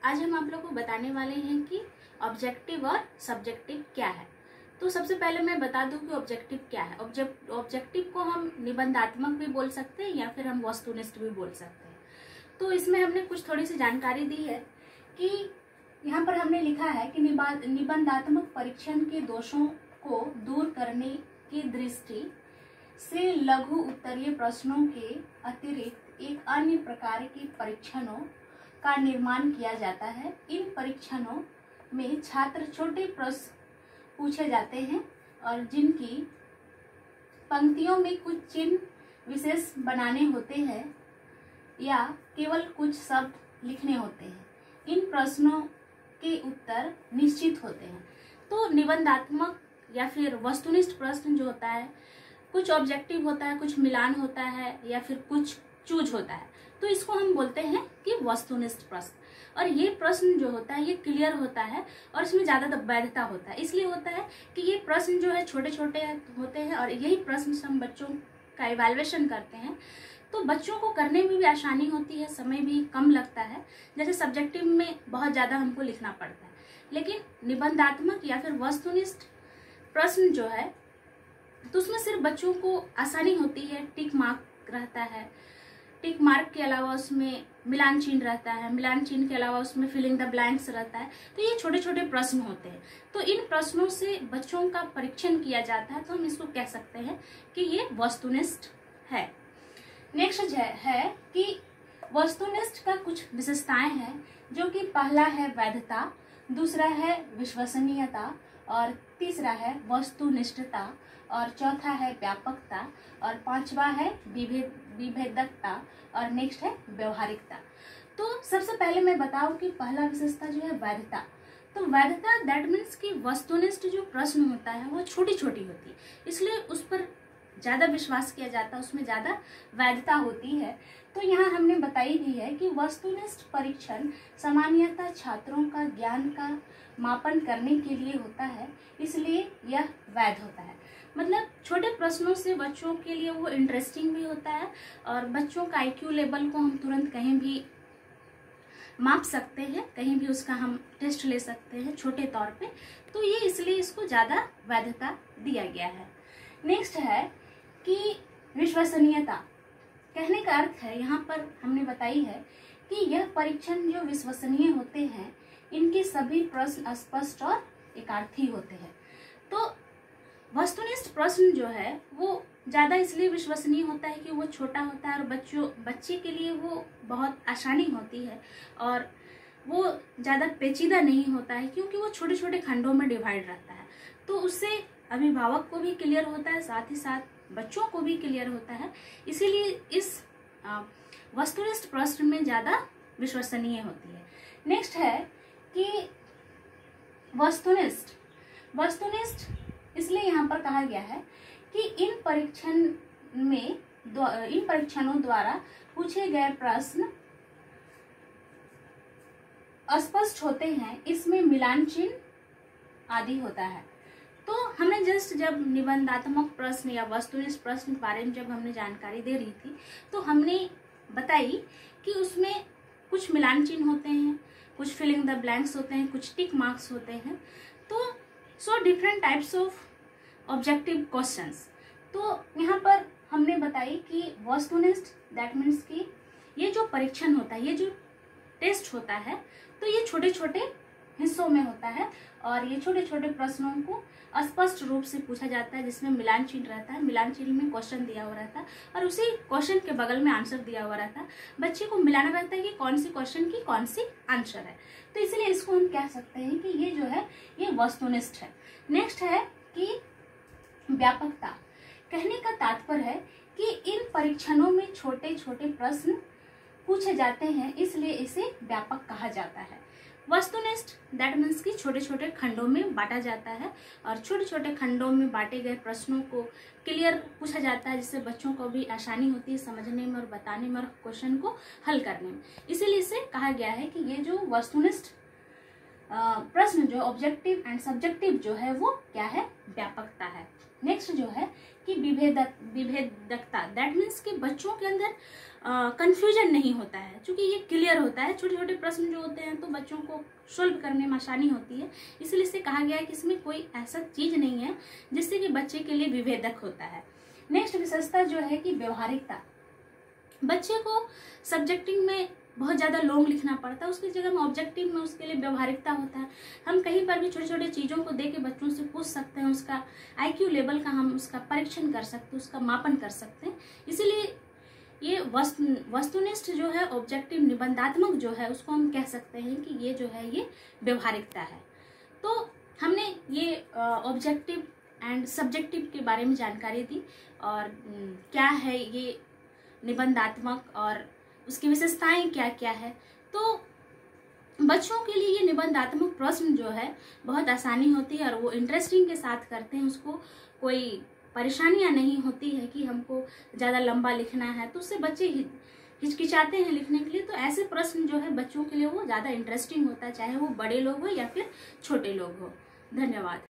आज हम आप लोगों को बताने वाले हैं कि ऑब्जेक्टिव और सब्जेक्टिव क्या है। तो सबसे पहले मैं बता दूं कि ऑब्जेक्टिव क्या है। ऑब्जेक्टिव को हम निबंधात्मक भी बोल सकते हैं या फिर हम वस्तुनिष्ठ भी बोल सकते हैं। तो इसमें हमने कुछ थोड़ी सी जानकारी दी है कि यहाँ पर हमने लिखा है कि निबंधात्मक परीक्षण के दोषों को दूर करने की दृष्टि से लघु उत्तरीय प्रश्नों के अतिरिक्त एक अन्य प्रकार के परीक्षणों का निर्माण किया जाता है। इन परीक्षणों में छात्र छोटे प्रश्न पूछे जाते हैं और जिनकी पंक्तियों में कुछ चिन्ह विशेष बनाने होते हैं या केवल कुछ शब्द लिखने होते हैं। इन प्रश्नों के उत्तर निश्चित होते हैं। तो निबंधात्मक या फिर वस्तुनिष्ठ प्रश्न जो होता है, कुछ ऑब्जेक्टिव होता है, कुछ मिलान होता है या फिर कुछ चूज होता है, तो इसको हम बोलते हैं कि वस्तुनिष्ठ प्रश्न। और ये प्रश्न जो होता है ये क्लियर होता है और इसमें ज्यादा वैधता होता है। इसलिए होता है कि ये प्रश्न जो है छोटे छोटे होते हैं और यही प्रश्न हम बच्चों का इवैल्यूएशन करते हैं तो बच्चों को करने में भी आसानी होती है, समय भी कम लगता है। जैसे सब्जेक्टिव में बहुत ज्यादा हमको लिखना पड़ता है, लेकिन निबंधात्मक या फिर वस्तुनिष्ठ प्रश्न जो है तो उसमें सिर्फ बच्चों को आसानी होती है। टिक मार्क रहता है, टिक मार्क के अलावा उसमें मिलान चिन्ह रहता है, मिलान चिन्ह के अलावा उसमें फिलिंग द ब्लैंक्स रहता है। तो ये छोटे छोटे प्रश्न होते हैं। तो इन प्रश्नों से बच्चों का परीक्षण किया जाता है, तो हम इसको कह सकते हैं कि ये वस्तुनिष्ठ है। नेक्स्ट है कि वस्तुनिष्ठ का कुछ विशेषताएं हैं, जो कि पहला है वैधता, दूसरा है विश्वसनीयता और तीसरा है वस्तुनिष्ठता और चौथा है व्यापकता और पांचवा है विभेदकता और नेक्स्ट है व्यवहारिकता। तो सबसे पहले मैं बताऊं कि पहला विशेषता जो है वैधता। तो वैधता दैट मीन्स कि वस्तुनिष्ठ जो प्रश्न होता है वो छोटी छोटी होती है, इसलिए उस पर ज्यादा विश्वास किया जाता है, उसमें ज्यादा वैधता होती है। तो यहाँ हमने बताई दी है कि वस्तुनिष्ठ परीक्षण सामान्यतः छात्रों का ज्ञान का मापन करने के लिए होता है, इसलिए यह वैध होता है। मतलब छोटे प्रश्नों से बच्चों के लिए वो इंटरेस्टिंग भी होता है और बच्चों का IQ लेवल को हम तुरंत कहीं भी माप सकते हैं, कहीं भी उसका हम टेस्ट ले सकते हैं छोटे तौर पे। तो ये इसलिए इसको ज़्यादा वैधता दिया गया है। नेक्स्ट है कि विश्वसनीयता। कहने का अर्थ है, यहाँ पर हमने बताई है कि यह परीक्षण जो विश्वसनीय होते हैं, इनके सभी प्रश्न स्पष्ट और एकार्थी होते हैं। तो वस्तुनिष्ठ प्रश्न जो है वो ज़्यादा इसलिए विश्वसनीय होता है कि वो छोटा होता है और बच्चे के लिए वो बहुत आसानी होती है और वो ज़्यादा पेचीदा नहीं होता है, क्योंकि वो छोटे छोटे खंडों में डिवाइड रहता है। तो उससे अभिभावक को भी क्लियर होता है, साथ ही साथ बच्चों को भी क्लियर होता है। इसीलिए इस वस्तुनिष्ठ प्रश्न में ज़्यादा विश्वसनीय होती है। नेक्स्ट है कि वस्तुनिष्ठ इसलिए यहाँ पर कहा गया है कि इन परीक्षणों द्वारा पूछे गए प्रश्न स्पष्ट होते हैं, इसमें मिलान चिन्ह आदि होता है। तो हमें जस्ट जब निबंधात्मक प्रश्न या वस्तुनिष्ठ प्रश्न के बारे में जब हमने जानकारी दे रही थी तो हमने बताई कि उसमें कुछ मिलान चिन्ह होते हैं, कुछ फिलिंग द ब्लैंक्स होते हैं, कुछ टिक मार्क्स होते हैं। तो different types of objective questions. तो यहाँ पर हमने बताई कि वस्तुनिष्ठ दैट मीन्स कि ये जो परीक्षण होता है, ये जो टेस्ट होता है, तो ये छोटे छोटे हिस्सों में होता है और ये छोटे छोटे प्रश्नों को स्पष्ट रूप से पूछा जाता है, जिसमें मिलान चिन्ह रहता है। मिलान चिन्ह में क्वेश्चन दिया हुआ रहता है और उसी क्वेश्चन के बगल में आंसर दिया हुआ रहता है। बच्चे को मिलाना रहता है कि कौन सी क्वेश्चन की कौन सी आंसर है। तो इसलिए इसको हम कह सकते हैं कि ये जो है ये वस्तुनिष्ठ है। नेक्स्ट है कि व्यापकता। कहने का तात्पर्य है कि इन परीक्षणों में छोटे छोटे प्रश्न पूछे जाते हैं, इसलिए इसे व्यापक कहा जाता है। वस्तुनिष्ठ दैट मीन्स कि छोटे छोटे खंडों में बांटा जाता है और छोटे छोटे खंडों में बांटे गए प्रश्नों को क्लियर पूछा जाता है, जिससे बच्चों को भी आसानी होती है समझने में और बताने में और क्वेश्चन को हल करने में। इसीलिए इसे कहा गया है कि ये जो वस्तुनिष्ठ प्रश्न जो ऑब्जेक्टिव एंड सब्जेक्टिव जो है वो क्या है, व्यापकता है। नेक्स्ट जो है कि विभेदकता दैट मीन्स कि बच्चों के अंदर कंफ्यूजन नहीं होता है, क्योंकि ये क्लियर होता है। छोटे छोटे प्रश्न जो होते हैं तो बच्चों को सॉल्व करने में आसानी होती है, इसलिए इसे कहा गया है कि इसमें कोई ऐसा चीज नहीं है जिससे कि बच्चे के लिए विभेदक होता है। नेक्स्ट विशेषता जो है कि व्यवहारिकता। बच्चे को सब्जेक्टिव में बहुत ज़्यादा लॉन्ग लिखना पड़ता है, उसकी जगह में ऑब्जेक्टिव में उसके लिए व्यवहारिकता होता है। हम कहीं पर भी छोटे छोटे चीज़ों को देख के बच्चों से पूछ सकते हैं, उसका IQ लेवल का हम उसका परीक्षण कर सकते हैं, उसका मापन कर सकते हैं। इसीलिए ये वस्तुनिष्ठ जो है, ऑब्जेक्टिव निबंधात्मक जो है, उसको हम कह सकते हैं कि ये जो है ये व्यवहारिकता है। तो हमने ये ऑब्जेक्टिव एंड सब्जेक्टिव के बारे में जानकारी दी और क्या है ये निबंधात्मक और उसकी विशेषताएं क्या क्या है। तो बच्चों के लिए ये निबंधात्मक प्रश्न जो है बहुत आसानी होती है और वो इंटरेस्टिंग के साथ करते हैं, उसको कोई परेशानियां नहीं होती है कि हमको ज़्यादा लंबा लिखना है, तो उससे बच्चे हिचकिचाते हैं लिखने के लिए। तो ऐसे प्रश्न जो है बच्चों के लिए वो ज़्यादा इंटरेस्टिंग होता है, चाहे वो बड़े लोग हो या फिर छोटे लोग हो। धन्यवाद।